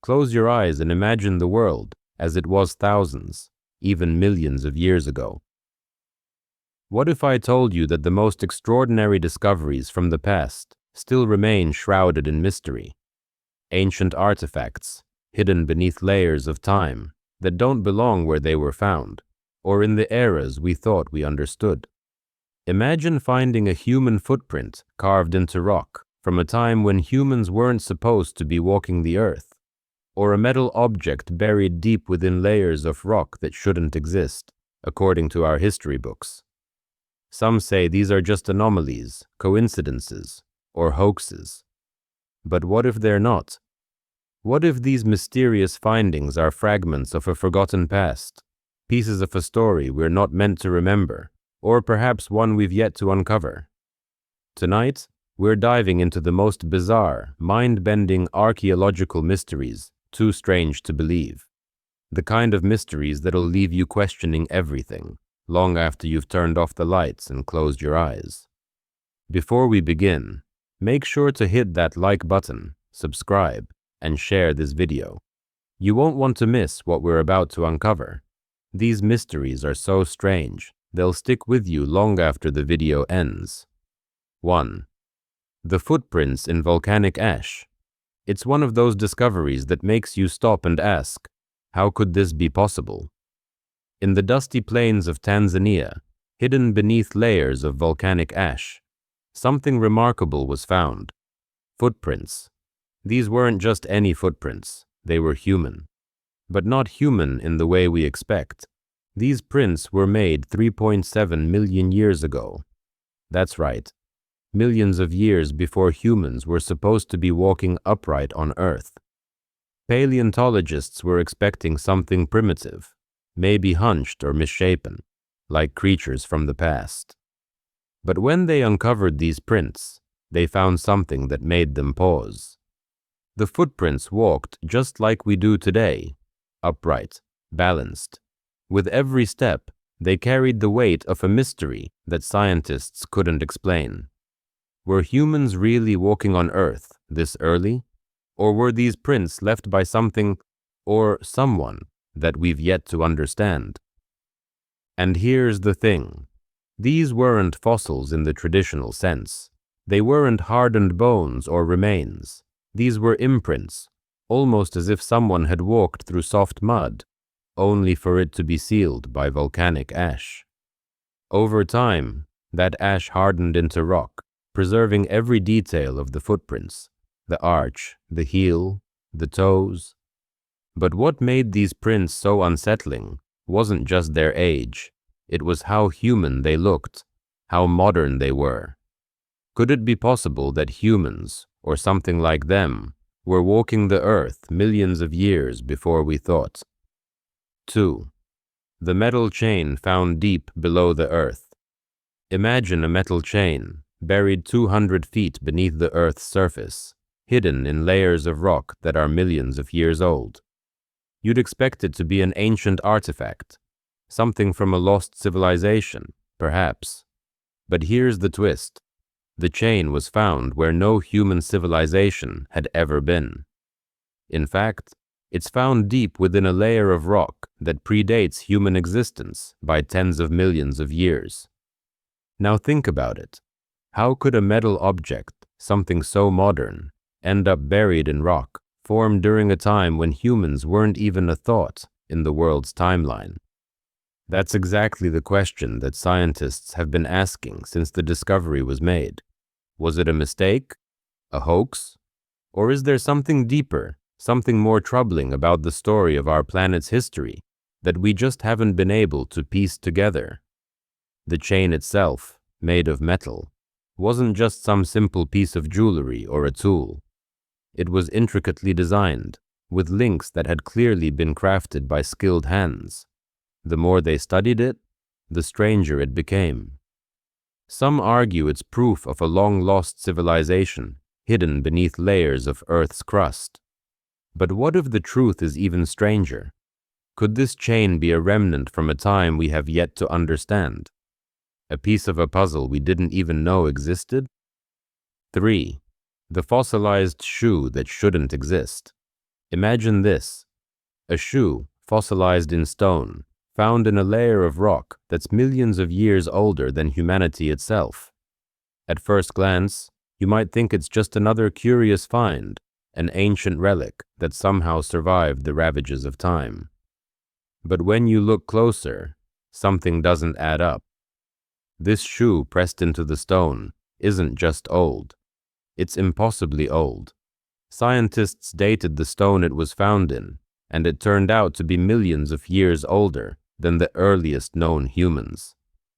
Close your eyes and imagine the world as it was thousands, even millions of years ago. What if I told you that the most extraordinary discoveries from the past still remain shrouded in mystery? Ancient artifacts, hidden beneath layers of time that don't belong where they were found, or in the eras we thought we understood. Imagine finding a human footprint carved into rock from a time when humans weren't supposed to be walking the earth, or a metal object buried deep within layers of rock that shouldn't exist, according to our history books. Some say these are just anomalies, coincidences, or hoaxes. But what if they're not? What if these mysterious findings are fragments of a forgotten past, pieces of a story we're not meant to remember, or perhaps one we've yet to uncover? Tonight, we're diving into the most bizarre, mind-bending archaeological mysteries too strange to believe. The kind of mysteries that'll leave you questioning everything long after you've turned off the lights and closed your eyes. Before we begin, make sure to hit that like button, subscribe, and share this video. You won't want to miss what we're about to uncover. These mysteries are so strange, they'll stick with you long after the video ends. 1. The footprints in volcanic ash. It's one of those discoveries that makes you stop and ask, how could this be possible? In the dusty plains of Tanzania, hidden beneath layers of volcanic ash, something remarkable was found. Footprints. These weren't just any footprints, they were human. But not human in the way we expect. These prints were made 3.7 million years ago. That's right. Millions of years before humans were supposed to be walking upright on Earth. Paleontologists were expecting something primitive, maybe hunched or misshapen, like creatures from the past. But when they uncovered these prints, they found something that made them pause. The footprints walked just like we do today, upright, balanced. With every step, they carried the weight of a mystery that scientists couldn't explain. Were humans really walking on Earth this early? Or were these prints left by something or someone that we've yet to understand? And here's the thing. These weren't fossils in the traditional sense. They weren't hardened bones or remains. These were imprints, almost as if someone had walked through soft mud, only for it to be sealed by volcanic ash. Over time, that ash hardened into rock, preserving every detail of the footprints, the arch, the heel, the toes. But what made these prints so unsettling wasn't just their age, it was how human they looked, how modern they were. Could it be possible that humans, or something like them, were walking the earth millions of years before we thought? 2. The metal chain found deep below the earth. Imagine a metal chain buried 200 feet beneath the Earth's surface, hidden in layers of rock that are millions of years old. You'd expect it to be an ancient artifact, something from a lost civilization, perhaps. But here's the twist. The chain was found where no human civilization had ever been. In fact, it's found deep within a layer of rock that predates human existence by tens of millions of years. Now think about it. How could a metal object, something so modern, end up buried in rock, formed during a time when humans weren't even a thought in the world's timeline? That's exactly the question that scientists have been asking since the discovery was made. Was it a mistake? A hoax? Or is there something deeper, something more troubling about the story of our planet's history that we just haven't been able to piece together? The chain itself, made of metal, wasn't just some simple piece of jewelry or a tool. It was intricately designed, with links that had clearly been crafted by skilled hands. The more they studied it, the stranger it became. Some argue it's proof of a long-lost civilization hidden beneath layers of Earth's crust. But what if the truth is even stranger? Could this chain be a remnant from a time we have yet to understand? A piece of a puzzle we didn't even know existed? 3. The fossilized shoe that shouldn't exist. Imagine this: a shoe fossilized in stone, found in a layer of rock that's millions of years older than humanity itself. At first glance, you might think it's just another curious find, an ancient relic that somehow survived the ravages of time. But when you look closer, something doesn't add up. This shoe pressed into the stone isn't just old. It's impossibly old. Scientists dated the stone it was found in, and it turned out to be millions of years older than the earliest known humans.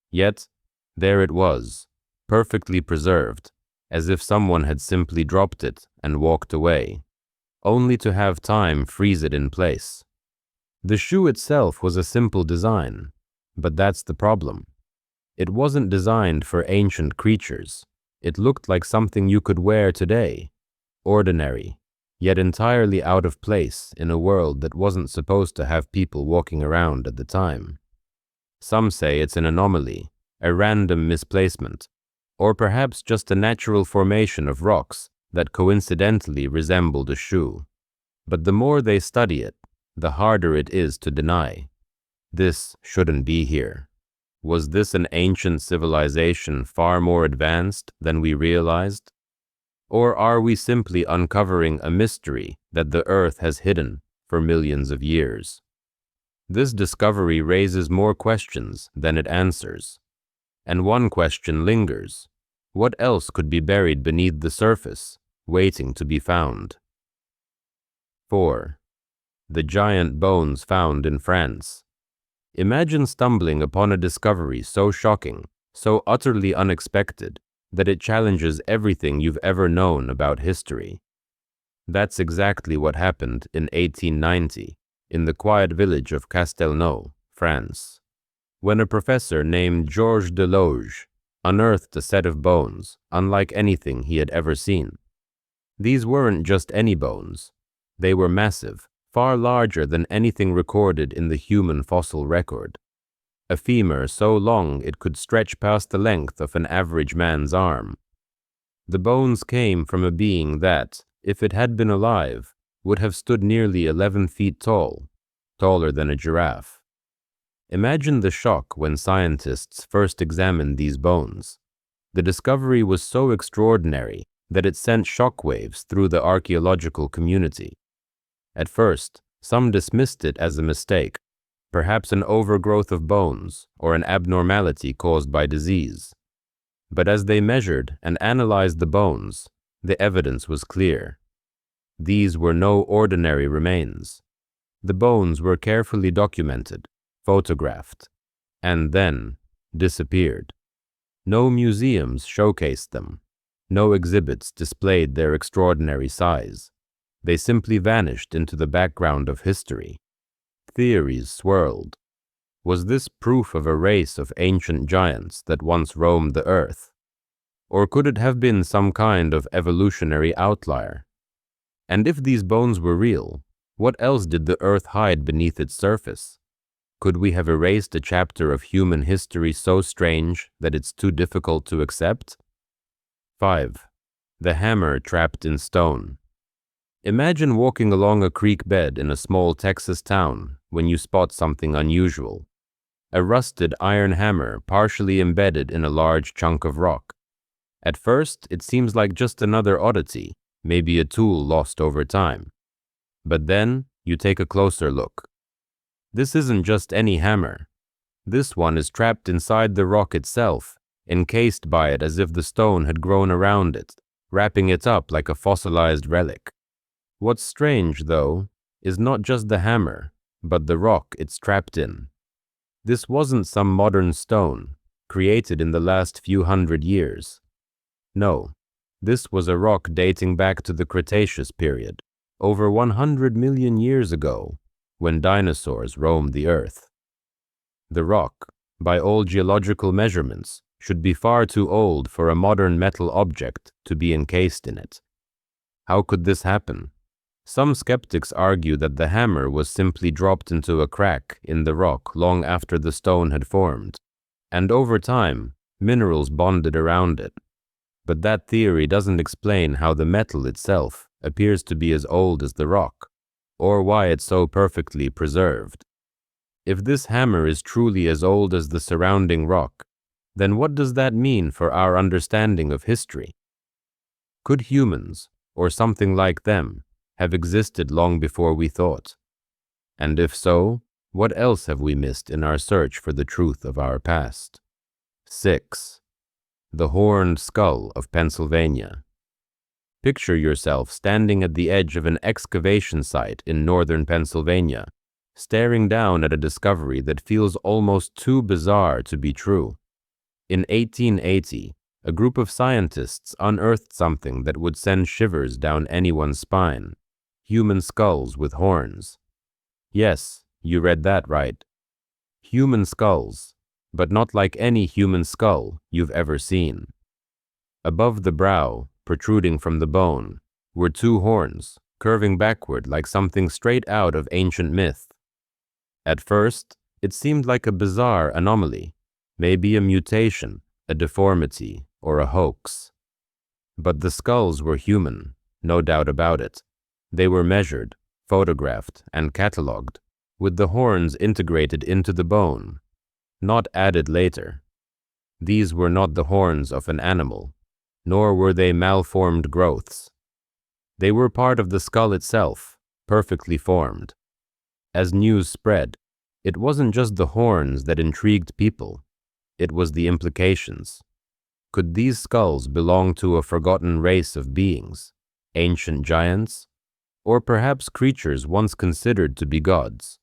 Yet, there it was, perfectly preserved, as if someone had simply dropped it and walked away, only to have time freeze it in place. The shoe itself was a simple design, but that's the problem. It wasn't designed for ancient creatures. It looked like something you could wear today, ordinary, yet entirely out of place in a world that wasn't supposed to have people walking around at the time. Some say it's an anomaly, a random misplacement, or perhaps just a natural formation of rocks that coincidentally resembled a shoe. But the more they study it, the harder it is to deny. This shouldn't be here. Was this an ancient civilization far more advanced than we realized? Or are we simply uncovering a mystery that the Earth has hidden for millions of years? This discovery raises more questions than it answers. And one question lingers: what else could be buried beneath the surface, waiting to be found? 4. The giant bones found in France. Imagine stumbling upon a discovery so shocking, so utterly unexpected, that it challenges everything you've ever known about history. That's exactly what happened in 1890 in the quiet village of Castelnau, France, when a professor named Georges Deloge unearthed a set of bones unlike anything he had ever seen. These weren't just any bones. They were massive, far larger than anything recorded in the human fossil record. A femur so long it could stretch past the length of an average man's arm. The bones came from a being that, if it had been alive, would have stood nearly 11 feet tall, taller than a giraffe. Imagine the shock when scientists first examined these bones. The discovery was so extraordinary that it sent shockwaves through the archaeological community. At first, some dismissed it as a mistake, perhaps an overgrowth of bones or an abnormality caused by disease. But as they measured and analyzed the bones, the evidence was clear. These were no ordinary remains. The bones were carefully documented, photographed, and then disappeared. No museums showcased them. No exhibits displayed their extraordinary size. They simply vanished into the background of history. Theories swirled. Was this proof of a race of ancient giants that once roamed the earth? Or could it have been some kind of evolutionary outlier? And if these bones were real, what else did the earth hide beneath its surface? Could we have erased a chapter of human history so strange that it's too difficult to accept? 5. The hammer trapped in stone. Imagine walking along a creek bed in a small Texas town when you spot something unusual. A rusted iron hammer partially embedded in a large chunk of rock. At first, it seems like just another oddity, maybe a tool lost over time. But then, you take a closer look. This isn't just any hammer. This one is trapped inside the rock itself, encased by it as if the stone had grown around it, wrapping it up like a fossilized relic. What's strange, though, is not just the hammer, but the rock it's trapped in. This wasn't some modern stone, created in the last few hundred years. No, this was a rock dating back to the Cretaceous period, over 100 million years ago, when dinosaurs roamed the earth. The rock, by all geological measurements, should be far too old for a modern metal object to be encased in it. How could this happen? Some skeptics argue that the hammer was simply dropped into a crack in the rock long after the stone had formed, and over time, minerals bonded around it. But that theory doesn't explain how the metal itself appears to be as old as the rock. or why it's so perfectly preserved. If this hammer is truly as old as the surrounding rock, then what does that mean for our understanding of history? Could humans, or something like them, have existed long before we thought? And if so, what else have we missed in our search for the truth of our past? 6. The Horned Skull of Pennsylvania. Picture yourself standing at the edge of an excavation site in northern Pennsylvania, staring down at a discovery that feels almost too bizarre to be true. In 1880, a group of scientists unearthed something that would send shivers down anyone's spine: human skulls with horns. Yes, you read that right. Human skulls, but not like any human skull you've ever seen. Above the brow, protruding from the bone, were two horns, curving backward like something straight out of ancient myth. At first, it seemed like a bizarre anomaly, maybe a mutation, a deformity, or a hoax. But the skulls were human, no doubt about it. They were measured, photographed, and catalogued, with the horns integrated into the bone, not added later. These were not the horns of an animal, nor were they malformed growths. They were part of the skull itself, perfectly formed. As news spread, it wasn't just the horns that intrigued people, it was the implications. Could these skulls belong to a forgotten race of beings, ancient giants, or perhaps creatures once considered to be gods?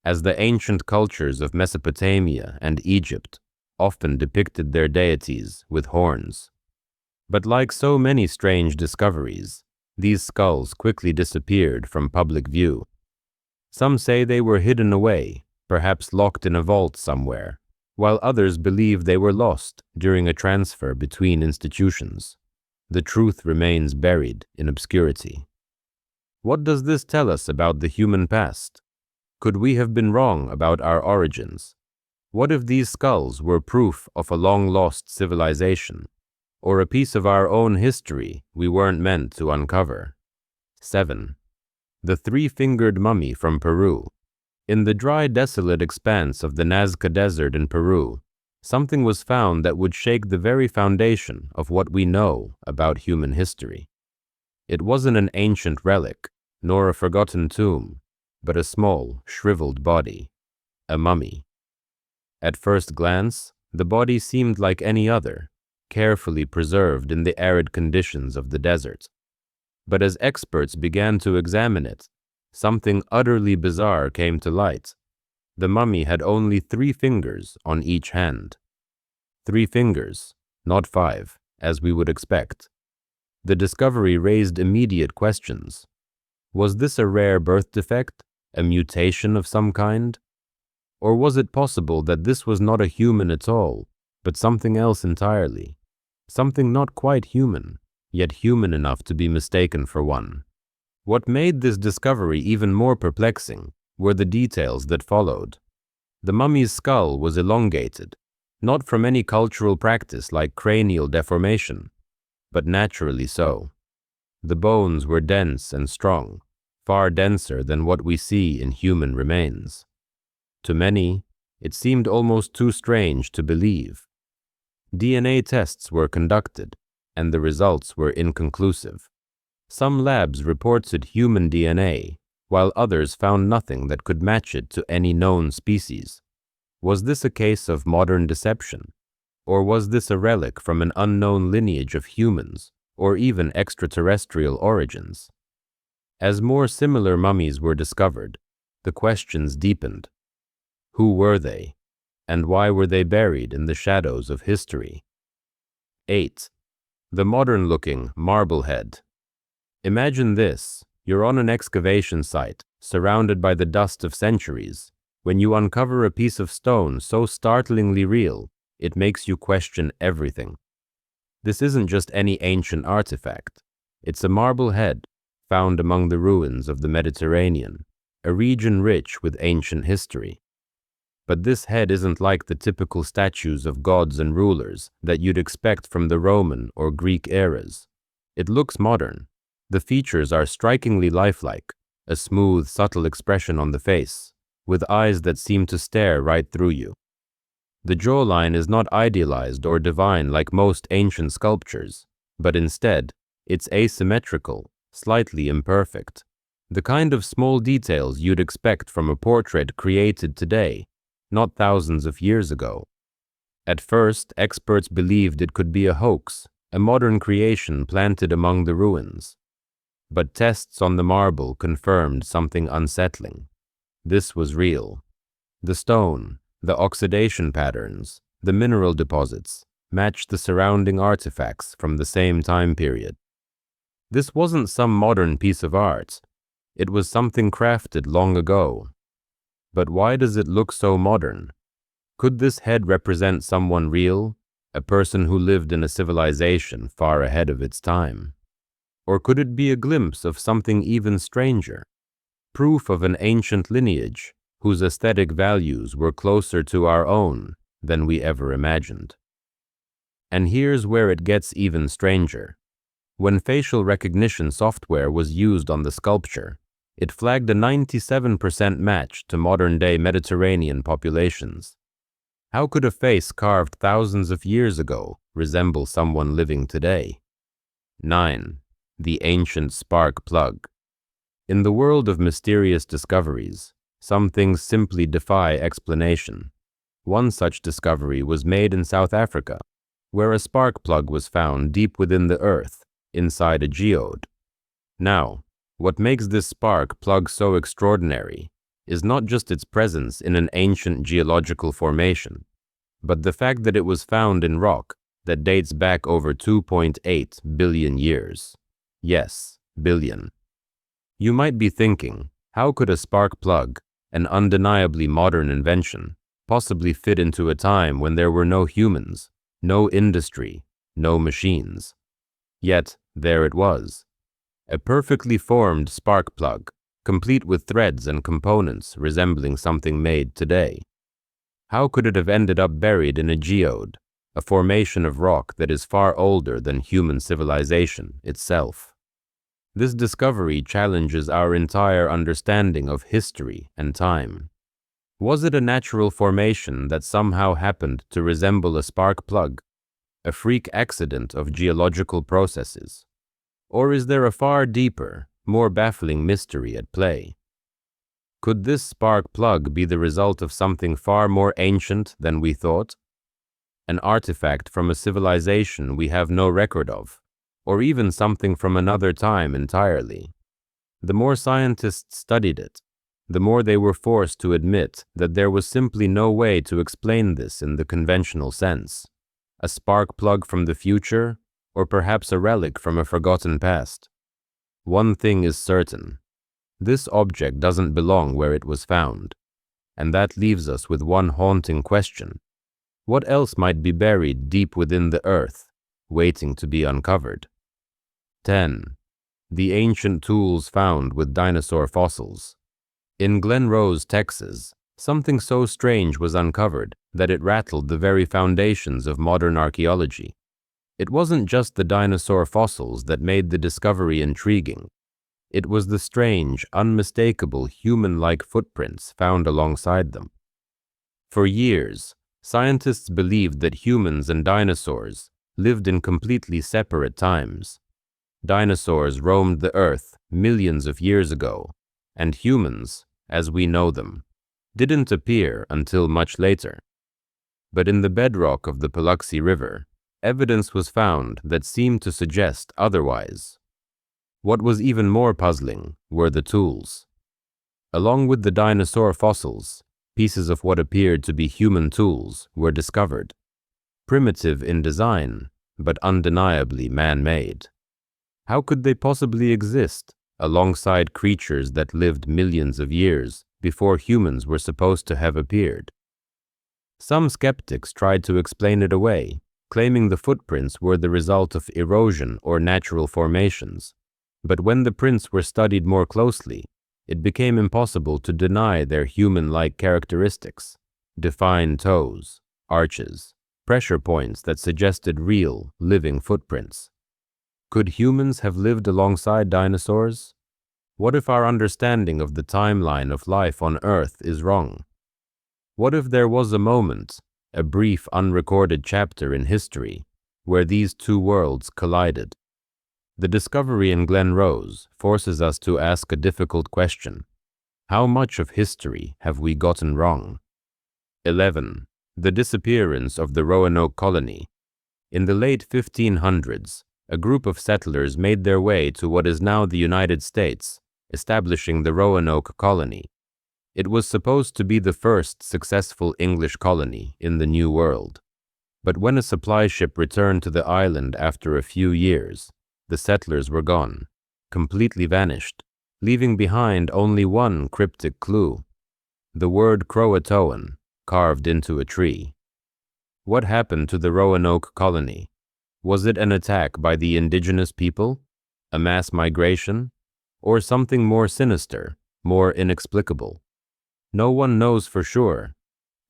As the ancient cultures of Mesopotamia and Egypt often depicted their deities with horns. But like so many strange discoveries, these skulls quickly disappeared from public view. Some say they were hidden away, perhaps locked in a vault somewhere, while others believe they were lost during a transfer between institutions. The truth remains buried in obscurity. What does this tell us about the human past? Could we have been wrong about our origins? What if these skulls were proof of a long-lost civilization, or a piece of our own history we weren't meant to uncover? 7. The three-fingered mummy from Peru. In the dry, desolate expanse of the Nazca Desert in Peru, something was found that would shake the very foundation of what we know about human history. It wasn't an ancient relic, nor a forgotten tomb, but a small, shriveled body, a mummy. At first glance, the body seemed like any other, carefully preserved in the arid conditions of the desert. But as experts began to examine it, something utterly bizarre came to light. The mummy had only 3 fingers on each hand. 3 fingers, not 5, as we would expect. The discovery raised immediate questions. Was this a rare birth defect, a mutation of some kind? Or was it possible that this was not a human at all, but something else entirely? Something not quite human, yet human enough to be mistaken for one. What made this discovery even more perplexing were the details that followed. The mummy's skull was elongated, not from any cultural practice like cranial deformation, but naturally so. The bones were dense and strong, far denser than what we see in human remains. To many, it seemed almost too strange to believe. DNA tests were conducted, and the results were inconclusive. Some labs reported human DNA, while others found nothing that could match it to any known species. Was this a case of modern deception? Or was this a relic from an unknown lineage of humans, or even extraterrestrial origins? As more similar mummies were discovered, the questions deepened. Who were they? And why were they buried in the shadows of history? 8. The modern-looking marble head. Imagine this: you're on an excavation site, surrounded by the dust of centuries, when you uncover a piece of stone so startlingly real, it makes you question everything. This isn't just any ancient artifact. It's a marble head, found among the ruins of the Mediterranean, a region rich with ancient history. But this head isn't like the typical statues of gods and rulers that you'd expect from the Roman or Greek eras. It looks modern. The features are strikingly lifelike, a smooth, subtle expression on the face, with eyes that seem to stare right through you. The jawline is not idealized or divine like most ancient sculptures, but instead, it's asymmetrical, slightly imperfect, the kind of small details you'd expect from a portrait created today, not thousands of years ago. At first, experts believed it could be a hoax, a modern creation planted among the ruins. But tests on the marble confirmed something unsettling. This was real. The stone, the oxidation patterns, the mineral deposits, matched the surrounding artifacts from the same time period. This wasn't some modern piece of art. It was something crafted long ago. But why does it look so modern? Could this head represent someone real, a person who lived in a civilization far ahead of its time? Or could it be a glimpse of something even stranger, proof of an ancient lineage whose aesthetic values were closer to our own than we ever imagined? And here's where it gets even stranger. When facial recognition software was used on the sculpture, it flagged a 97% match to modern-day Mediterranean populations. How could a face carved thousands of years ago resemble someone living today? 9. The ancient spark plug. In the world of mysterious discoveries, some things simply defy explanation. One such discovery was made in South Africa, where a spark plug was found deep within the earth, inside a geode. Now, what makes this spark plug so extraordinary is not just its presence in an ancient geological formation, but the fact that it was found in rock that dates back over 2.8 billion years. Yes, billion. You might be thinking, how could a spark plug, an undeniably modern invention, possibly fit into a time when there were no humans, no industry, no machines? Yet, there it was. A perfectly formed spark plug, complete with threads and components resembling something made today. How could it have ended up buried in a geode, a formation of rock that is far older than human civilization itself? This discovery challenges our entire understanding of history and time. Was it a natural formation that somehow happened to resemble a spark plug, a freak accident of geological processes? Or is there a far deeper, more baffling mystery at play? Could this spark plug be the result of something far more ancient than we thought? An artifact from a civilization we have no record of, or even something from another time entirely? The more scientists studied it, the more they were forced to admit that there was simply no way to explain this in the conventional sense. A spark plug from the future, or perhaps a relic from a forgotten past. One thing is certain. This object doesn't belong where it was found, and that leaves us with one haunting question. What else might be buried deep within the earth, waiting to be uncovered? 10. The ancient tools found with dinosaur fossils. In Glen Rose, Texas, something so strange was uncovered that it rattled the very foundations of modern archaeology. It wasn't just the dinosaur fossils that made the discovery intriguing. It was the strange, unmistakable human-like footprints found alongside them. For years, scientists believed that humans and dinosaurs lived in completely separate times. Dinosaurs roamed the earth millions of years ago, and humans, as we know them, didn't appear until much later. But in the bedrock of the Paluxy River, evidence was found that seemed to suggest otherwise. What was even more puzzling were the tools. Along with the dinosaur fossils, pieces of what appeared to be human tools were discovered. Primitive in design, but undeniably man-made. How could they possibly exist alongside creatures that lived millions of years before humans were supposed to have appeared? Some skeptics tried to explain it away, claiming the footprints were the result of erosion or natural formations. But when the prints were studied more closely, it became impossible to deny their human-like characteristics: defined toes, arches, pressure points that suggested real, living footprints. Could humans have lived alongside dinosaurs? What if our understanding of the timeline of life on Earth is wrong? What if there was a moment, a brief unrecorded chapter in history, where these two worlds collided? The discovery in Glen Rose forces us to ask a difficult question. How much of history have we gotten wrong? 11. The disappearance of the Roanoke colony. In the late 1500s, a group of settlers made their way to what is now the United States, establishing the Roanoke colony. It was supposed to be the first successful English colony in the New World. But when a supply ship returned to the island after a few years, the settlers were gone, completely vanished, leaving behind only one cryptic clue: the word Croatoan, carved into a tree. What happened to the Roanoke colony? Was it an attack by the indigenous people, a mass migration, or something more sinister, more inexplicable? No one knows for sure.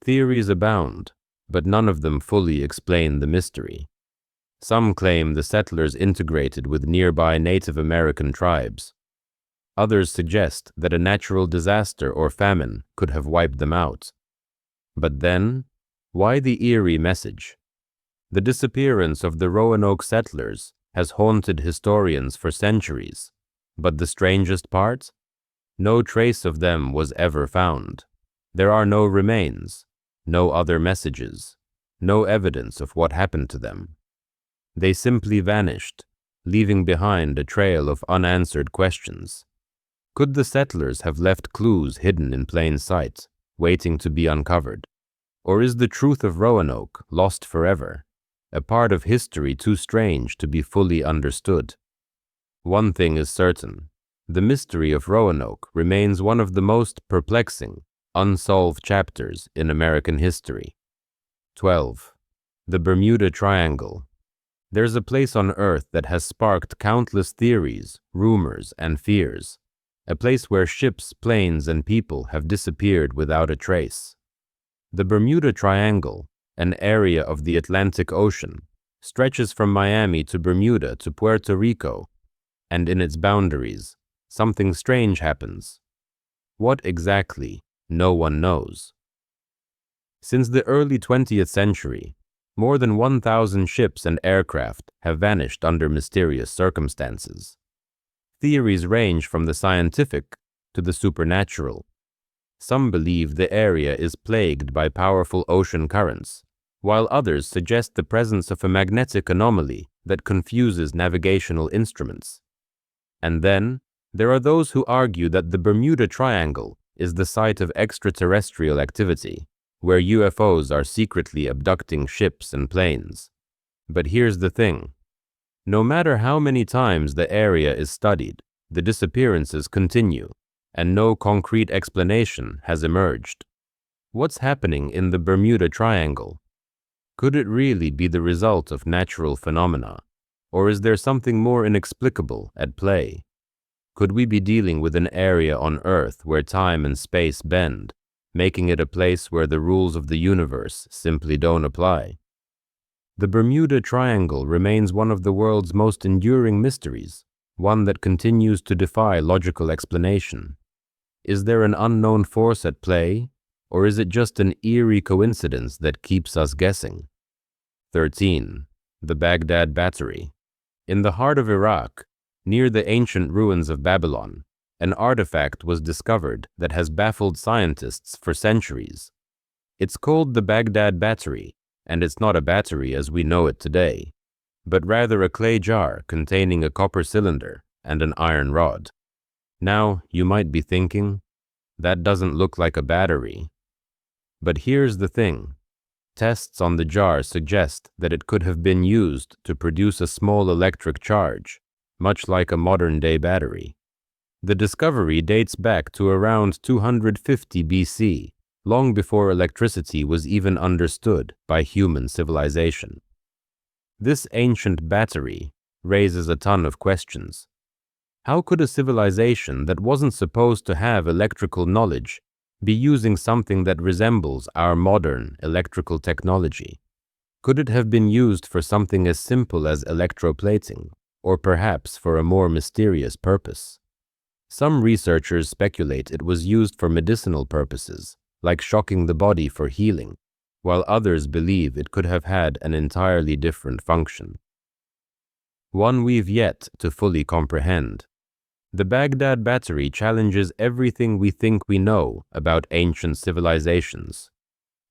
Theories abound, but none of them fully explain the mystery. Some claim the settlers integrated with nearby Native American tribes. Others suggest that a natural disaster or famine could have wiped them out. But then, why the eerie message? The disappearance of the Roanoke settlers has haunted historians for centuries. But the strangest part? No trace of them was ever found. There are no remains, no other messages, no evidence of what happened to them. They simply vanished, leaving behind a trail of unanswered questions. Could the settlers have left clues hidden in plain sight, waiting to be uncovered? Or is the truth of Roanoke lost forever, a part of history too strange to be fully understood? One thing is certain: the mystery of Roanoke remains one of the most perplexing, unsolved chapters in American history. 12. The Bermuda Triangle. There's a place on Earth that has sparked countless theories, rumors, and fears. A place where ships, planes, and people have disappeared without a trace. The Bermuda Triangle, an area of the Atlantic Ocean, stretches from Miami to Bermuda to Puerto Rico, and in its boundaries, something strange happens. What exactly, no one knows. Since the early 20th century, more than 1,000 ships and aircraft have vanished under mysterious circumstances. Theories range from the scientific to the supernatural. Some believe the area is plagued by powerful ocean currents, while others suggest the presence of a magnetic anomaly that confuses navigational instruments. And then, there are those who argue that the Bermuda Triangle is the site of extraterrestrial activity, where UFOs are secretly abducting ships and planes. But here's the thing: no matter how many times the area is studied, the disappearances continue, and no concrete explanation has emerged. What's happening in the Bermuda Triangle? Could it really be the result of natural phenomena, or is there something more inexplicable at play? Could we be dealing with an area on Earth where time and space bend, making it a place where the rules of the universe simply don't apply? The Bermuda Triangle remains one of the world's most enduring mysteries, one that continues to defy logical explanation. Is there an unknown force at play, or is it just an eerie coincidence that keeps us guessing? 13. The Baghdad Battery. In the heart of Iraq, near the ancient ruins of Babylon, an artifact was discovered that has baffled scientists for centuries. It's called the Baghdad Battery, and it's not a battery as we know it today, but rather a clay jar containing a copper cylinder and an iron rod. Now, you might be thinking, that doesn't look like a battery. But here's the thing: tests on the jar suggest that it could have been used to produce a small electric charge, much like a modern-day battery. The discovery dates back to around 250 BC, long before electricity was even understood by human civilization. This ancient battery raises a ton of questions. How could a civilization that wasn't supposed to have electrical knowledge be using something that resembles our modern electrical technology? Could it have been used for something as simple as electroplating, or perhaps for a more mysterious purpose? Some researchers speculate it was used for medicinal purposes, like shocking the body for healing, while others believe it could have had an entirely different function. One we've yet to fully comprehend. The Baghdad Battery challenges everything we think we know about ancient civilizations.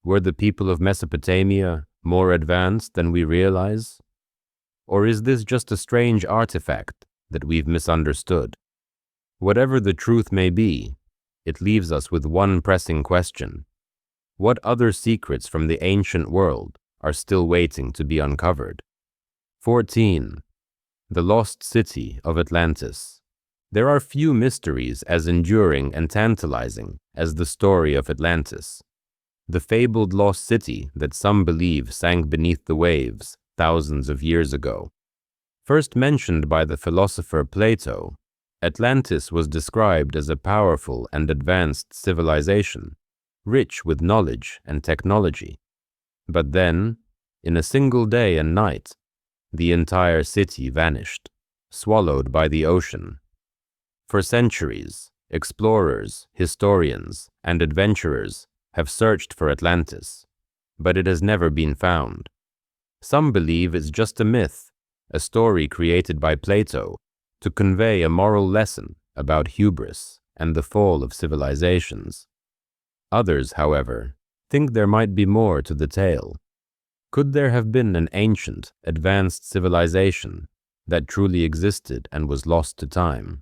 Were the people of Mesopotamia more advanced than we realize? Or is this just a strange artifact that we've misunderstood? Whatever the truth may be, it leaves us with one pressing question. What other secrets from the ancient world are still waiting to be uncovered? 14. The Lost City of Atlantis. There are few mysteries as enduring and tantalizing as the story of Atlantis, the fabled lost city that some believe sank beneath the waves thousands of years ago. First mentioned by the philosopher Plato, Atlantis was described as a powerful and advanced civilization, rich with knowledge and technology. But then, in a single day and night, the entire city vanished, swallowed by the ocean. For centuries, explorers, historians, and adventurers have searched for Atlantis, but it has never been found. Some believe it's just a myth, a story created by Plato to convey a moral lesson about hubris and the fall of civilizations. Others, however, think there might be more to the tale. Could there have been an ancient, advanced civilization that truly existed and was lost to time?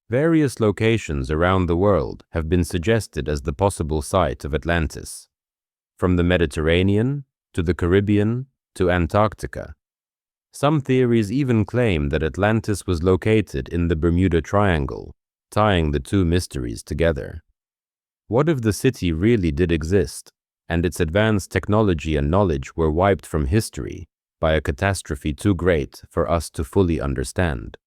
Various locations around the world have been suggested as the possible site of Atlantis, from the Mediterranean to the Caribbean to Antarctica. Some theories even claim that Atlantis was located in the Bermuda Triangle, tying the two mysteries together. What if the city really did exist, and its advanced technology and knowledge were wiped from history by a catastrophe too great for us to fully understand?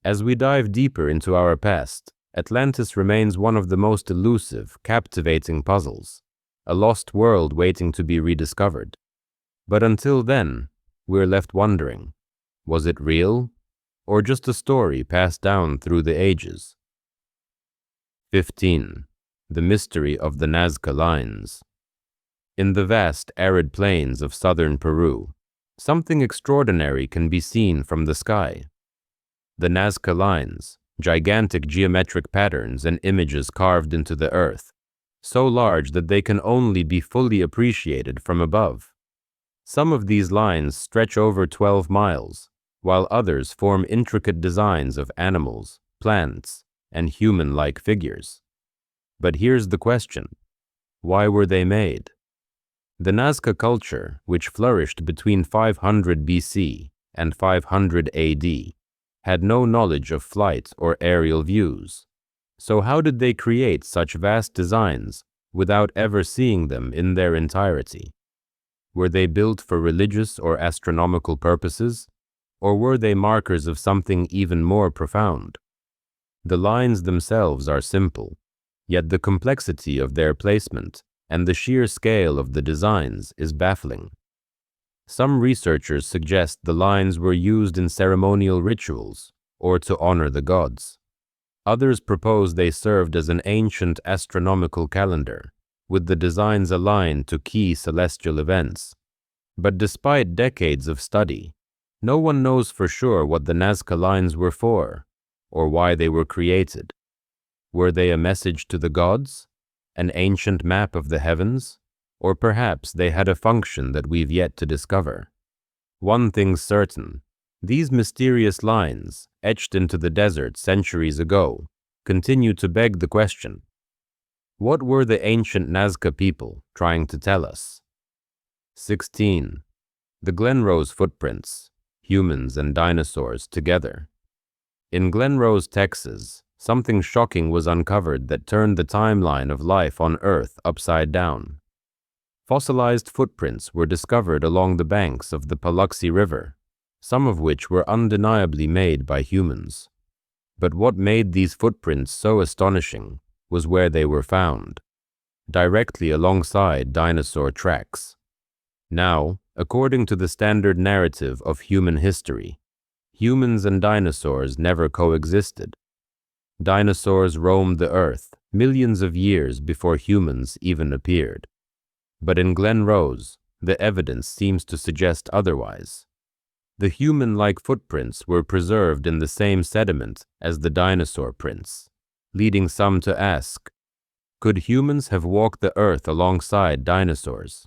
As we dive deeper into our past, Atlantis remains one of the most elusive, captivating puzzles, a lost world waiting to be rediscovered. But until then, we're left wondering, was it real, or just a story passed down through the ages? 15. The mystery of the Nazca Lines. In the vast arid plains of southern Peru, something extraordinary can be seen from the sky. The Nazca Lines, gigantic geometric patterns and images carved into the earth, so large that they can only be fully appreciated from above. Some of these lines stretch over 12 miles, while others form intricate designs of animals, plants, and human-like figures. But here's the question: why were they made? The Nazca culture, which flourished between 500 BC and 500 AD, had no knowledge of flight or aerial views. So how did they create such vast designs without ever seeing them in their entirety? Were they built for religious or astronomical purposes, or were they markers of something even more profound? The lines themselves are simple, yet the complexity of their placement and the sheer scale of the designs is baffling. Some researchers suggest the lines were used in ceremonial rituals or to honor the gods. Others propose they served as an ancient astronomical calendar, with the designs aligned to key celestial events. But despite decades of study, no one knows for sure what the Nazca Lines were for, or why they were created. Were they a message to the gods, an ancient map of the heavens, or perhaps they had a function that we've yet to discover? One thing's certain: these mysterious lines, etched into the desert centuries ago, continue to beg the question: what were the ancient Nazca people trying to tell us? 16. The Glenrose footprints, humans and dinosaurs together. In Glenrose, Texas, something shocking was uncovered that turned the timeline of life on Earth upside down. Fossilized footprints were discovered along the banks of the Paluxy River, some of which were undeniably made by humans. But what made these footprints so astonishing was where they were found, directly alongside dinosaur tracks. Now, according to the standard narrative of human history, humans and dinosaurs never coexisted. Dinosaurs roamed the earth millions of years before humans even appeared. But in Glen Rose, the evidence seems to suggest otherwise. The human-like footprints were preserved in the same sediment as the dinosaur prints, leading some to ask, could humans have walked the earth alongside dinosaurs?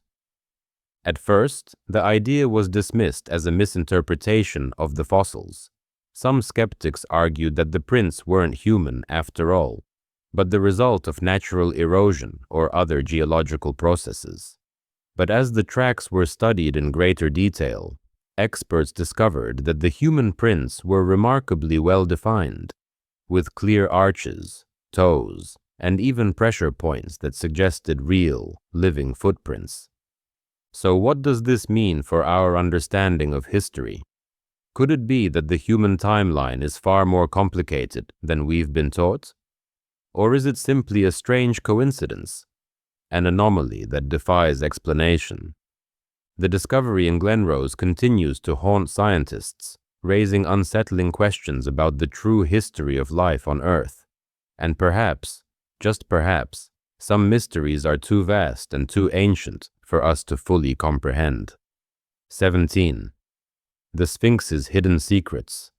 At first, the idea was dismissed as a misinterpretation of the fossils. Some skeptics argued that the prints weren't human after all, but the result of natural erosion or other geological processes. But as the tracks were studied in greater detail, experts discovered that the human prints were remarkably well defined, with clear arches, toes, and even pressure points that suggested real, living footprints. So what does this mean for our understanding of history? Could it be that the human timeline is far more complicated than we've been taught? Or is it simply a strange coincidence, an anomaly that defies explanation? The discovery in Glen Rose continues to haunt scientists, raising unsettling questions about the true history of life on Earth. And perhaps, just perhaps, some mysteries are too vast and too ancient for us to fully comprehend. 17. The Sphinx's hidden secrets.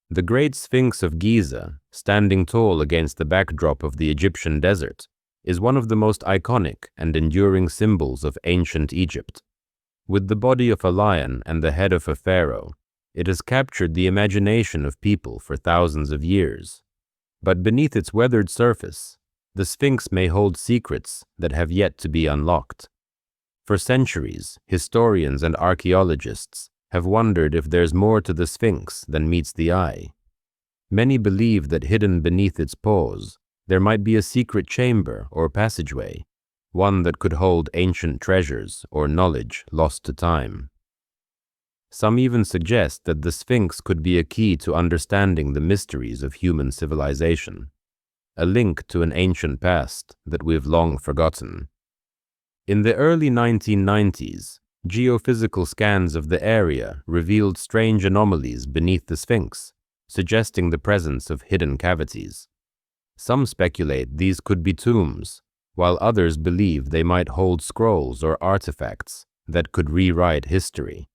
The Great Sphinx of Giza, standing tall against the backdrop of the Egyptian desert, is one of the most iconic and enduring symbols of ancient Egypt. With the body of a lion and the head of a pharaoh, it has captured the imagination of people for thousands of years. But beneath its weathered surface, the Sphinx may hold secrets that have yet to be unlocked. For centuries, historians and archaeologists have wondered if there's more to the Sphinx than meets the eye. Many believe that hidden beneath its paws, there might be a secret chamber or passageway, one that could hold ancient treasures or knowledge lost to time. Some even suggest that the Sphinx could be a key to understanding the mysteries of human civilization, a link to an ancient past that we've long forgotten. In the early 1990s, geophysical scans of the area revealed strange anomalies beneath the Sphinx, suggesting the presence of hidden cavities. Some speculate these could be tombs, while others believe they might hold scrolls or artifacts that could rewrite history.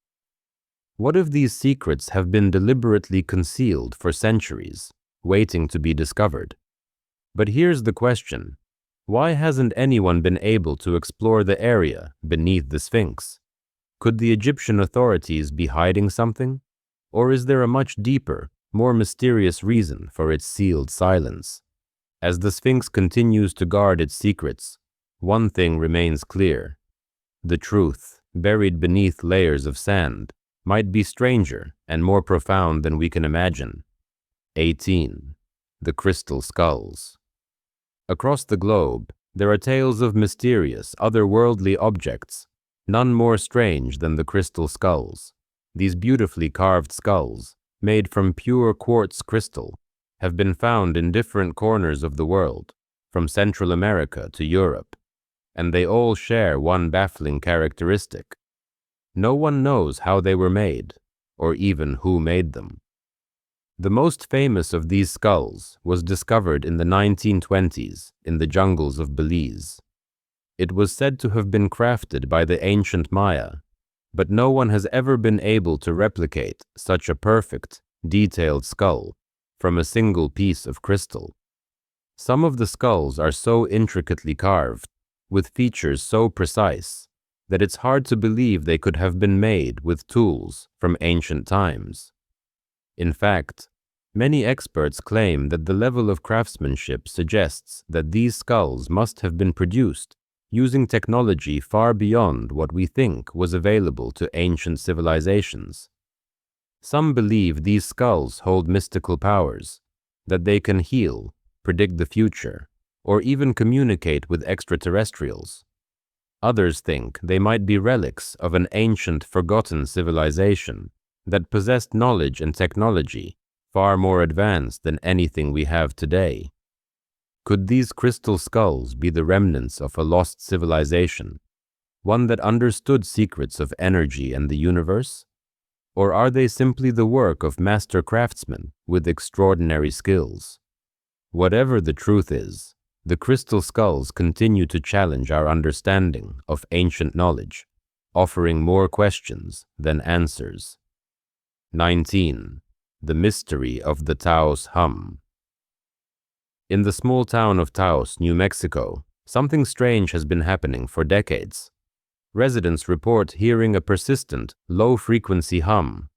What if these secrets have been deliberately concealed for centuries, waiting to be discovered? But here's the question: why hasn't anyone been able to explore the area beneath the Sphinx? Could the Egyptian authorities be hiding something? Or is there a much deeper, more mysterious reason for its sealed silence? As the Sphinx continues to guard its secrets, one thing remains clear: the truth, buried beneath layers of sand, might be stranger and more profound than we can imagine. 18. The Crystal Skulls. Across the globe, there are tales of mysterious, otherworldly objects, none more strange than the crystal skulls. These beautifully carved skulls, made from pure quartz crystal, have been found in different corners of the world, from Central America to Europe, and they all share one baffling characteristic. No one knows how they were made, or even who made them. The most famous of these skulls was discovered in the 1920s in the jungles of Belize. It was said to have been crafted by the ancient Maya, but no one has ever been able to replicate such a perfect, detailed skull from a single piece of crystal. Some of the skulls are so intricately carved, with features so precise, that it's hard to believe they could have been made with tools from ancient times. In fact, many experts claim that the level of craftsmanship suggests that these skulls must have been produced using technology far beyond what we think was available to ancient civilizations. Some believe these skulls hold mystical powers, that they can heal, predict the future, or even communicate with extraterrestrials. Others think they might be relics of an ancient, forgotten civilization that possessed knowledge and technology far more advanced than anything we have today. Could these crystal skulls be the remnants of a lost civilization, one that understood secrets of energy and the universe? Or are they simply the work of master craftsmen with extraordinary skills? Whatever the truth is, the crystal skulls continue to challenge our understanding of ancient knowledge, offering more questions than answers. 19. The mystery of the Taos hum. In the small town of Taos, New Mexico, something strange has been happening for decades. Residents report hearing a persistent, low-frequency hum,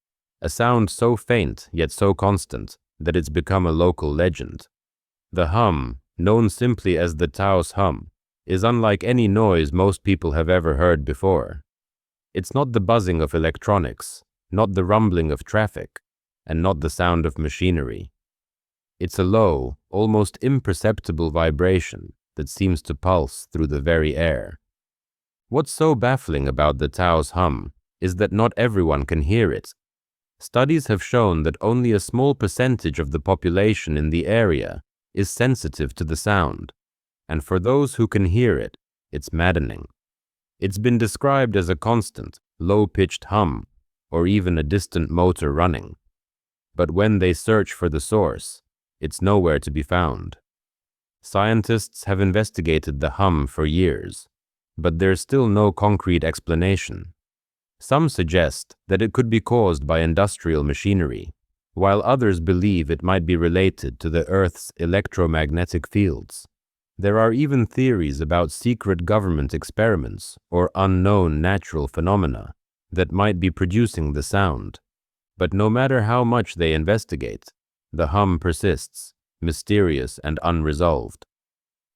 a sound so faint yet so constant that it's become a local legend. The hum, known simply as the Taos hum, is unlike any noise most people have ever heard before. It's not the buzzing of electronics, not the rumbling of traffic, and not the sound of machinery. It's a low, almost imperceptible vibration that seems to pulse through the very air. What's so baffling about the Taos hum is that not everyone can hear it. Studies have shown that only a small percentage of the population in the area is sensitive to the sound, and for those who can hear it, it's maddening. It's been described as a constant, low-pitched hum, or even a distant motor running. But when they search for the source, it's nowhere to be found. Scientists have investigated the hum for years, but there's still no concrete explanation. Some suggest that it could be caused by industrial machinery, while others believe it might be related to the Earth's electromagnetic fields. There are even theories about secret government experiments or unknown natural phenomena that might be producing the sound. But no matter how much they investigate, the hum persists, mysterious and unresolved.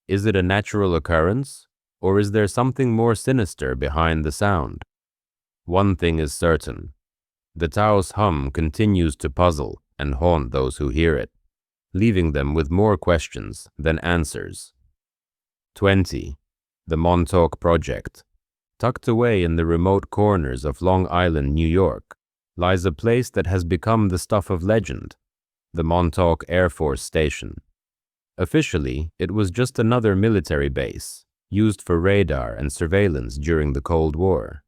Is it a natural occurrence, or is there something more sinister behind the sound? One thing is certain. The Taos hum continues to puzzle and haunt those who hear it, leaving them with more questions than answers. 20. The Montauk Project. Tucked away in the remote corners of Long Island, New York, lies a place that has become the stuff of legend, the Montauk Air Force Station. Officially, it was just another military base, used for radar and surveillance during the Cold War.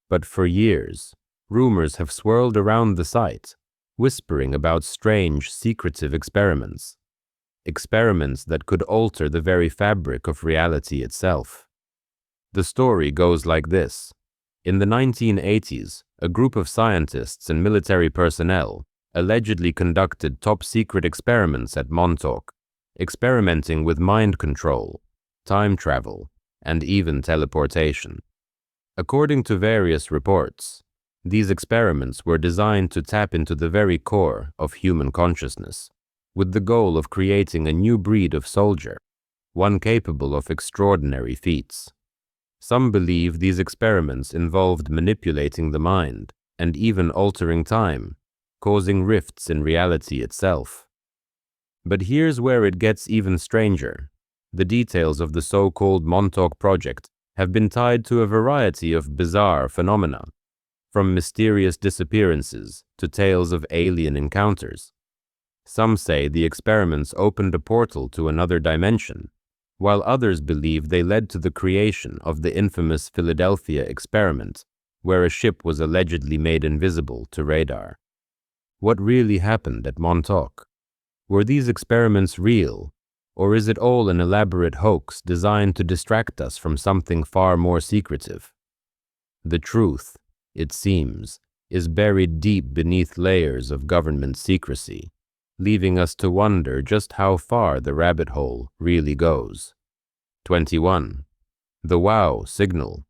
But for years, rumors have swirled around the site, whispering about strange, secretive experiments. Experiments that could alter the very fabric of reality itself. The story goes like this. In the 1980s, a group of scientists and military personnel allegedly conducted top-secret experiments at Montauk, experimenting with mind control, time travel, and even teleportation. According to various reports, these experiments were designed to tap into the very core of human consciousness, with the goal of creating a new breed of soldier, one capable of extraordinary feats. Some believe these experiments involved manipulating the mind and even altering time, causing rifts in reality itself. But here's where it gets even stranger. The details of the so-called Montauk Project have been tied to a variety of bizarre phenomena, from mysterious disappearances to tales of alien encounters. Some say the experiments opened a portal to another dimension, while others believe they led to the creation of the infamous Philadelphia experiment, where a ship was allegedly made invisible to radar. What really happened at Montauk? Were these experiments real, or is it all an elaborate hoax designed to distract us from something far more secretive? The truth, it seems, is buried deep beneath layers of government secrecy, leaving us to wonder just how far the rabbit hole really goes. 21. The WOW signal.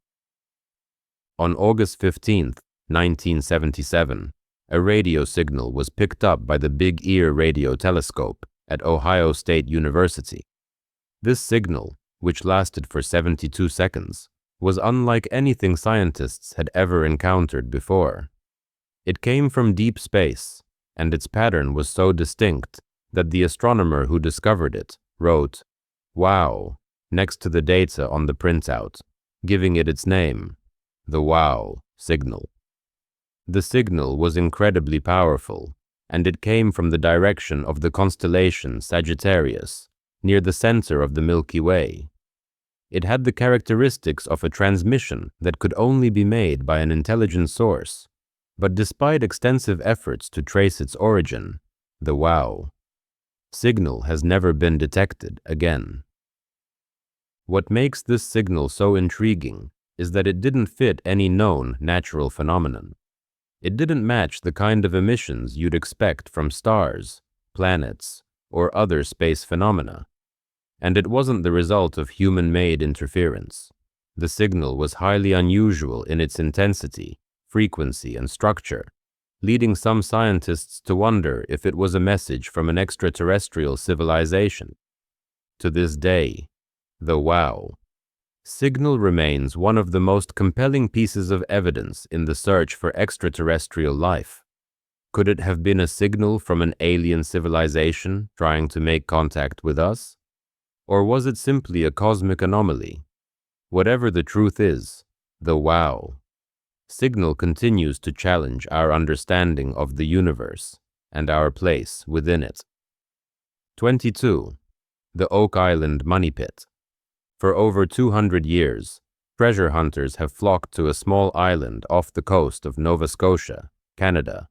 On August 15, 1977, a radio signal was picked up by the Big Ear radio telescope at Ohio State University. This signal, which lasted for 72 seconds, was unlike anything scientists had ever encountered before. It came from deep space, and its pattern was so distinct that the astronomer who discovered it wrote, "Wow," next to the data on the printout, giving it its name, the WOW signal. The signal was incredibly powerful, and it came from the direction of the constellation Sagittarius, near the center of the Milky Way. It had the characteristics of a transmission that could only be made by an intelligent source, but despite extensive efforts to trace its origin, the WOW signal has never been detected again. What makes this signal so intriguing is that it didn't fit any known natural phenomenon. It didn't match the kind of emissions you'd expect from stars, planets, or other space phenomena. And it wasn't the result of human-made interference. The signal was highly unusual in its intensity, frequency, and structure, leading some scientists to wonder if it was a message from an extraterrestrial civilization. To this day, the WOW signal remains one of the most compelling pieces of evidence in the search for extraterrestrial life. Could it have been a signal from an alien civilization trying to make contact with us? Or was it simply a cosmic anomaly? Whatever the truth is, the WOW signal continues to challenge our understanding of the universe and our place within it. 22. The Oak Island Money Pit. For over 200 years, treasure hunters have flocked to a small island off the coast of Nova Scotia, Canada,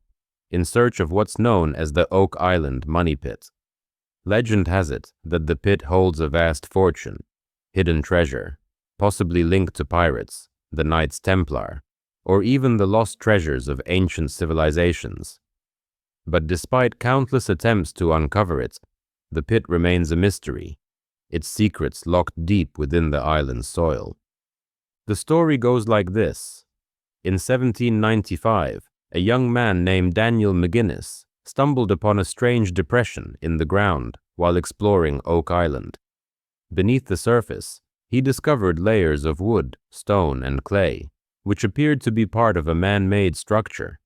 in search of what's known as the Oak Island Money Pit. Legend has it that the pit holds a vast fortune, hidden treasure, possibly linked to pirates, the Knights Templar, or even the lost treasures of ancient civilizations. But despite countless attempts to uncover it, the pit remains a mystery, its secrets locked deep within the island's soil. The story goes like this. In 1795, a young man named Daniel McGuinness stumbled upon a strange depression in the ground while exploring Oak Island. Beneath the surface, he discovered layers of wood, stone, and clay, which appeared to be part of a man-made structure.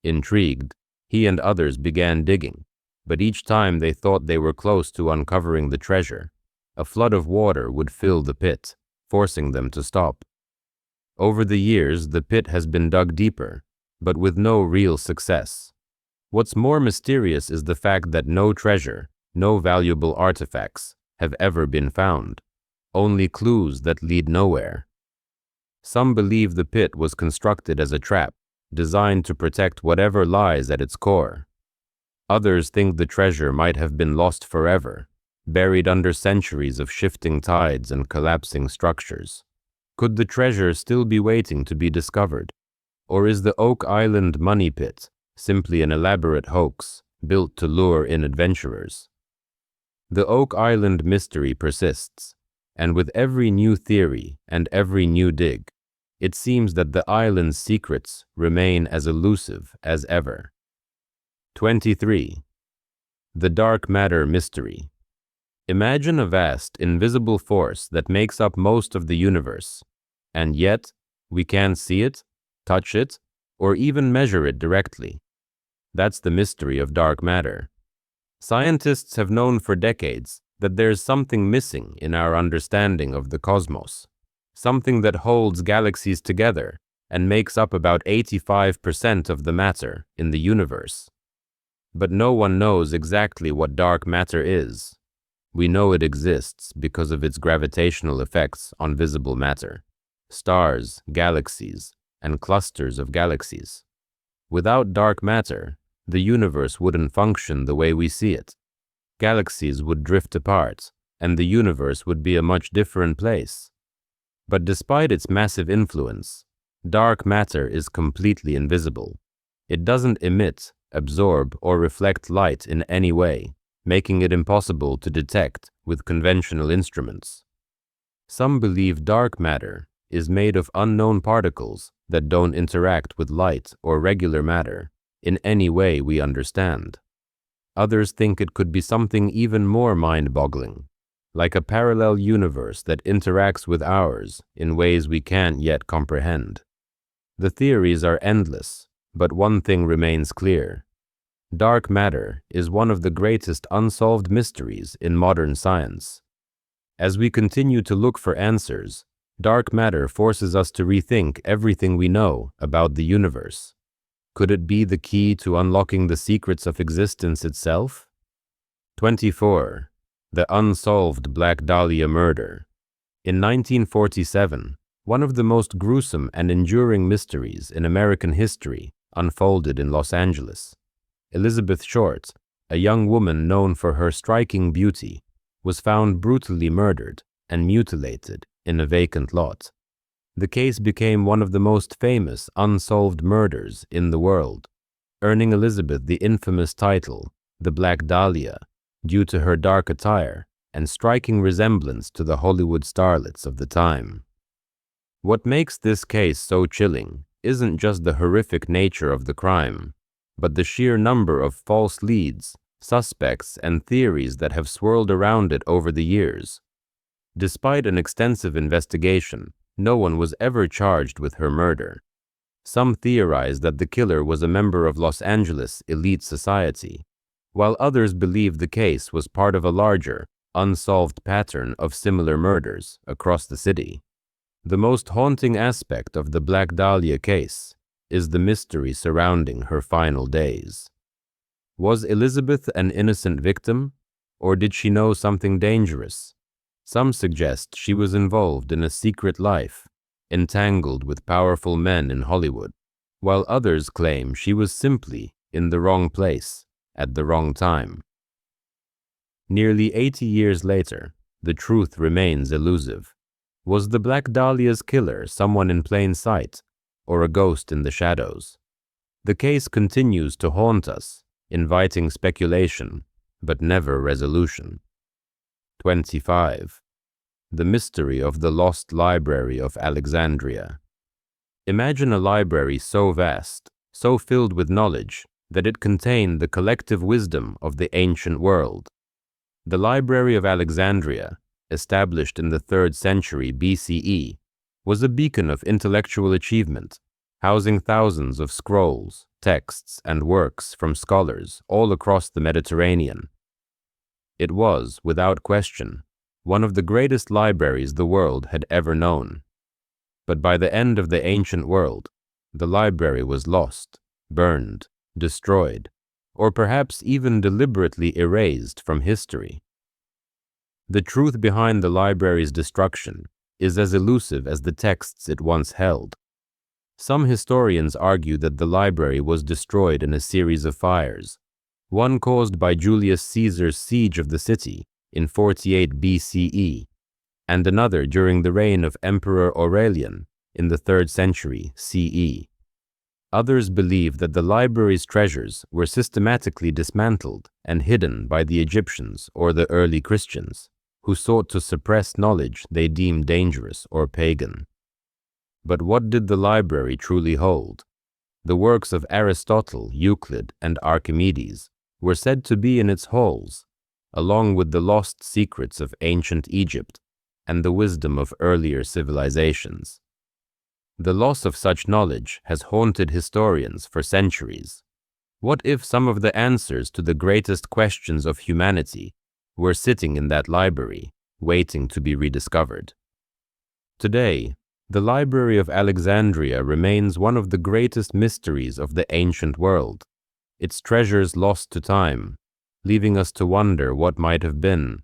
Intrigued, he and others began digging, but each time they thought they were close to uncovering the treasure, a flood of water would fill the pit, forcing them to stop. Over the years, the pit has been dug deeper, but with no real success. What's more mysterious is the fact that no treasure, no valuable artifacts, have ever been found, only clues that lead nowhere. Some believe the pit was constructed as a trap, designed to protect whatever lies at its core. Others think the treasure might have been lost forever, buried under centuries of shifting tides and collapsing structures. Could the treasure still be waiting to be discovered? Or is the Oak Island Money Pit simply an elaborate hoax built to lure in adventurers? The Oak Island mystery persists, and with every new theory and every new dig, it seems that the island's secrets remain as elusive as ever. 23. The Dark Matter Mystery. Imagine a vast, invisible force that makes up most of the universe, and yet we can't see it, touch it, or even measure it directly. That's the mystery of dark matter. Scientists have known for decades that there's something missing in our understanding of the cosmos, something that holds galaxies together and makes up about 85% of the matter in the universe. But no one knows exactly what dark matter is. We know it exists because of its gravitational effects on visible matter, stars, galaxies, and clusters of galaxies. Without dark matter, the universe wouldn't function the way we see it. Galaxies would drift apart, and the universe would be a much different place. But despite its massive influence, dark matter is completely invisible. It doesn't emit, absorb, or reflect light in any way, making it impossible to detect with conventional instruments. Some believe dark matter is made of unknown particles that don't interact with light or regular matter in any way we understand. Others think it could be something even more mind-boggling, like a parallel universe that interacts with ours in ways we can't yet comprehend. The theories are endless, but one thing remains clear. Dark matter is one of the greatest unsolved mysteries in modern science. As we continue to look for answers, dark matter forces us to rethink everything we know about the universe. Could it be the key to unlocking the secrets of existence itself? 24. The Unsolved Black Dahlia Murder. In 1947, one of the most gruesome and enduring mysteries in American history unfolded in Los Angeles. Elizabeth Short, a young woman known for her striking beauty, was found brutally murdered and mutilated in a vacant lot. The case became one of the most famous unsolved murders in the world, earning Elizabeth the infamous title, the Black Dahlia, due to her dark attire and striking resemblance to the Hollywood starlets of the time. What makes this case so chilling isn't just the horrific nature of the crime, but the sheer number of false leads, suspects, and theories that have swirled around it over the years. Despite an extensive investigation, no one was ever charged with her murder. Some theorize that the killer was a member of Los Angeles elite society, while others believe the case was part of a larger, unsolved pattern of similar murders across the city. The most haunting aspect of the Black Dahlia case is the mystery surrounding her final days. Was Elizabeth an innocent victim, or did she know something dangerous? Some suggest she was involved in a secret life, entangled with powerful men in Hollywood, while others claim she was simply in the wrong place at the wrong time. Nearly 80 years later, the truth remains elusive. Was the Black Dahlia's killer someone in plain sight, or a ghost in the shadows? The case continues to haunt us, inviting speculation, but never resolution. 25. The mystery of the lost library of Alexandria. Imagine a library so vast, so filled with knowledge, that it contained the collective wisdom of the ancient world. The Library of Alexandria, established in the 3rd century BCE, was a beacon of intellectual achievement, housing thousands of scrolls, texts, and works from scholars all across the Mediterranean. It was, without question, one of the greatest libraries the world had ever known. But by the end of the ancient world, the library was lost, burned, destroyed, or perhaps even deliberately erased from history. The truth behind the library's destruction is as elusive as the texts it once held. Some historians argue that the library was destroyed in a series of fires, one caused by Julius Caesar's siege of the city in 48 BCE, and another during the reign of Emperor Aurelian in the 3rd century CE. Others believe that the library's treasures were systematically dismantled and hidden by the Egyptians or the early Christians, who sought to suppress knowledge they deemed dangerous or pagan. But what did the library truly hold? The works of Aristotle, Euclid, and Archimedes were said to be in its halls, along with the lost secrets of ancient Egypt and the wisdom of earlier civilizations. The loss of such knowledge has haunted historians for centuries. What if some of the answers to the greatest questions of humanity were sitting in that library, waiting to be rediscovered? Today, the Library of Alexandria remains one of the greatest mysteries of the ancient world, its treasures lost to time, leaving us to wonder what might have been